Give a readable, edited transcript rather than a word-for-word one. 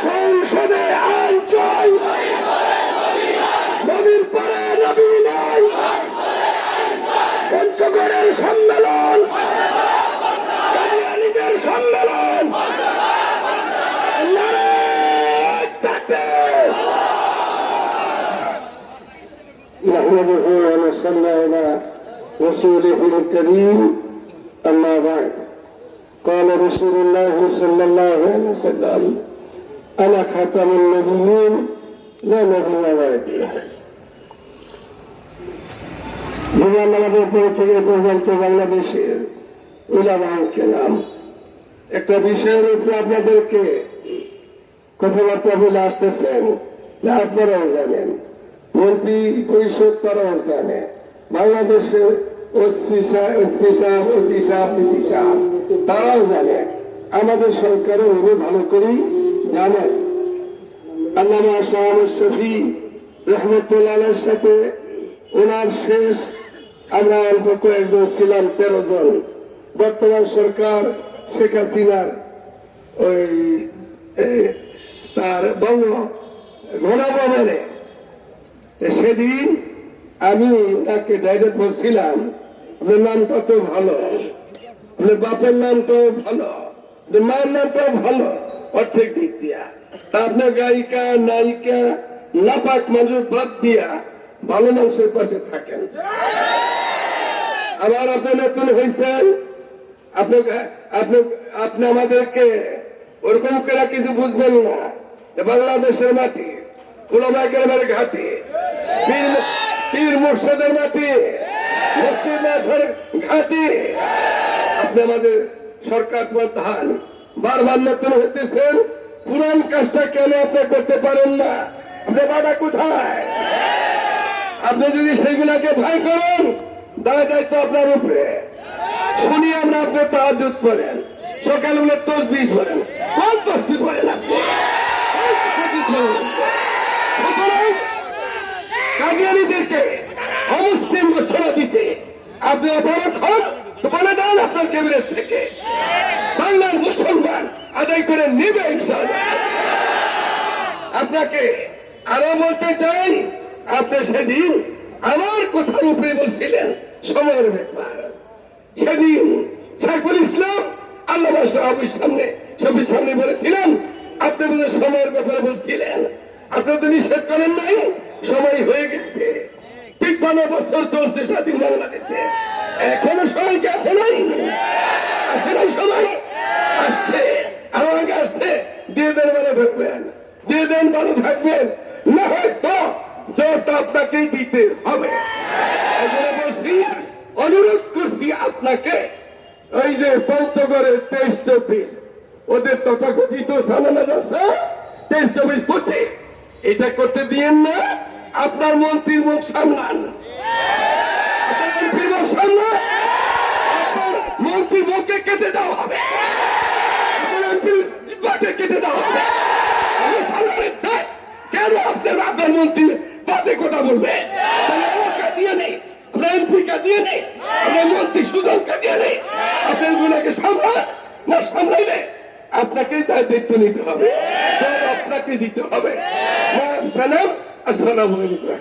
সংসদে আইন চাই, নবীর পরে নবী নাই। পঞ্চগড়ের সম্মেলন, কাদিয়ানীদের সম্মেলন, নারায়ে তাকবীর। নাহমাদুহু ওয়া নুসাল্লি আলা রাসূলিহিল কারীম, আম্মা বা'দ। قال رسول الله صلى الله عليه وسلم أنا خاتم النبيين لا نبي بعدي। আমাদের থেকে পর্যন্ত বাংলাদেশের উলামায়ে কেরাম একটা বিষয়ের উপরে আপনাদেরকে কথাবার্তা বলে আসতেছেন, আপনারাও জানেন, মন্ত্রী পরিষদ তারাও জানে, বাংলাদেশের তারাও জানে, আমাদের সরকারও উনি ভালো করেই জানেন। আল্লামা শাহ আহমদ শফী রহমতুল্লাহ আলাইহির সাথে ওনার শেষ আমরা অল্প কয়েকজন ছিলাম, 13 জন। বর্তমান সরকার শেখ হাসিনার ওই তার বঙ্গ ঘনাবনে সেদিন আমি তাকে ডাইরেক্ট বলছিলাম, আপনার নামটা তো ভালো, আপনার বাপের নামটাও ভালো, মায়ের নামটাও ভালো অর্থের দিক দিয়া, তা আপনার গায়িকা নায়িকা নাপাক মানুষ বাদ দিয়া ভালো মানুষের পাশে থাকেন। আবার আপনি নতুন হয়েছেন, আপনি আমাদেরকে ওরকম করে কিছু বুঝবেন না। বাংলাদেশের মাটি, উলামায়ে কেরামের ঘাটি, পীর মুর্শিদের মাটি, মুর্শিদ মাসের ঘাটি। আপনি আমাদের সরকার প্রধান, বারবার নতুন হতেছেন, পুরান কাজটা কেন আপনি করতে পারেন না? আপনি বাধা কোথায়? আপনি যদি সেইগুলাকে ভয় করেন, দায়িত্ব আপনার উপরে। শুনি আমরা আপনি তাহাজ্জুদ পড়েন, সকালবেলা তাসবিহ পড়েন, কোন তাসবিহ পড়েন আপনি? কাদিয়ানীদেরকে অমুসলিম ঘোষণা দিতে আপনি অপরাধ হন, তো বলে দেন আপনার ক্যাবিনেট থেকে, বাংলার মুসলমান আদায় করে নেবে ইনশাআল্লাহ। আপনাকে আরো বলতে চাই, আপনি সেদিন আমার কথার উপরে বলছিলেন সময়ের ব্যাপার। সেদিন শেখুল ইসলাম আল্লামা সাহেবের সামনে বলেছিলেন, আপনি বলে সময়ের ব্যাপারে বলছিলেন, আপনি তো নিষেধ করেন নাই, সময় হয়ে গেছে। 53 বছর চলছে স্বাধীন বাংলাদেশে, এখনো সময়কে আসে নাই, আসে নাই সময়, আসছে, আরো আগে আসছে। দিয়ে দেন, ভালো থাকবেন, দিয়ে দেন, ভালো থাকবেন, না হয়তো জোরটা আপনাকেই দিতে হবে। বলছি, অনুরোধ করছি আপনাকে, ওই যে পঞ্চগড়ের 23-24 ওদের তথাকথিত সালানা জলসা 23-24 এটা করতে দিয়েন না। আপনার মন্ত্রীর মুখ সামলান, মন্ত্রীর মুখ সামলান, মন্ত্রী মুখকে কেটে দেওয়া হবে, জিহ্বাকে কেটে দেওয়া হবে। কেন আপনার মন্ত্রী বাদে কথা বলবে? দিয়ে নেই, আপনার এমপিকে দিয়ে নেই, আপনার মন্ত্রী সুদনকে দিয়ে নেই, আপনার গুলাকে সামলান, না সামলাইলে আপনাকেই তার দায়িত্ব নিতে হবে, আপনাকে দিতে হবে। আসসালামু আলাইকুম।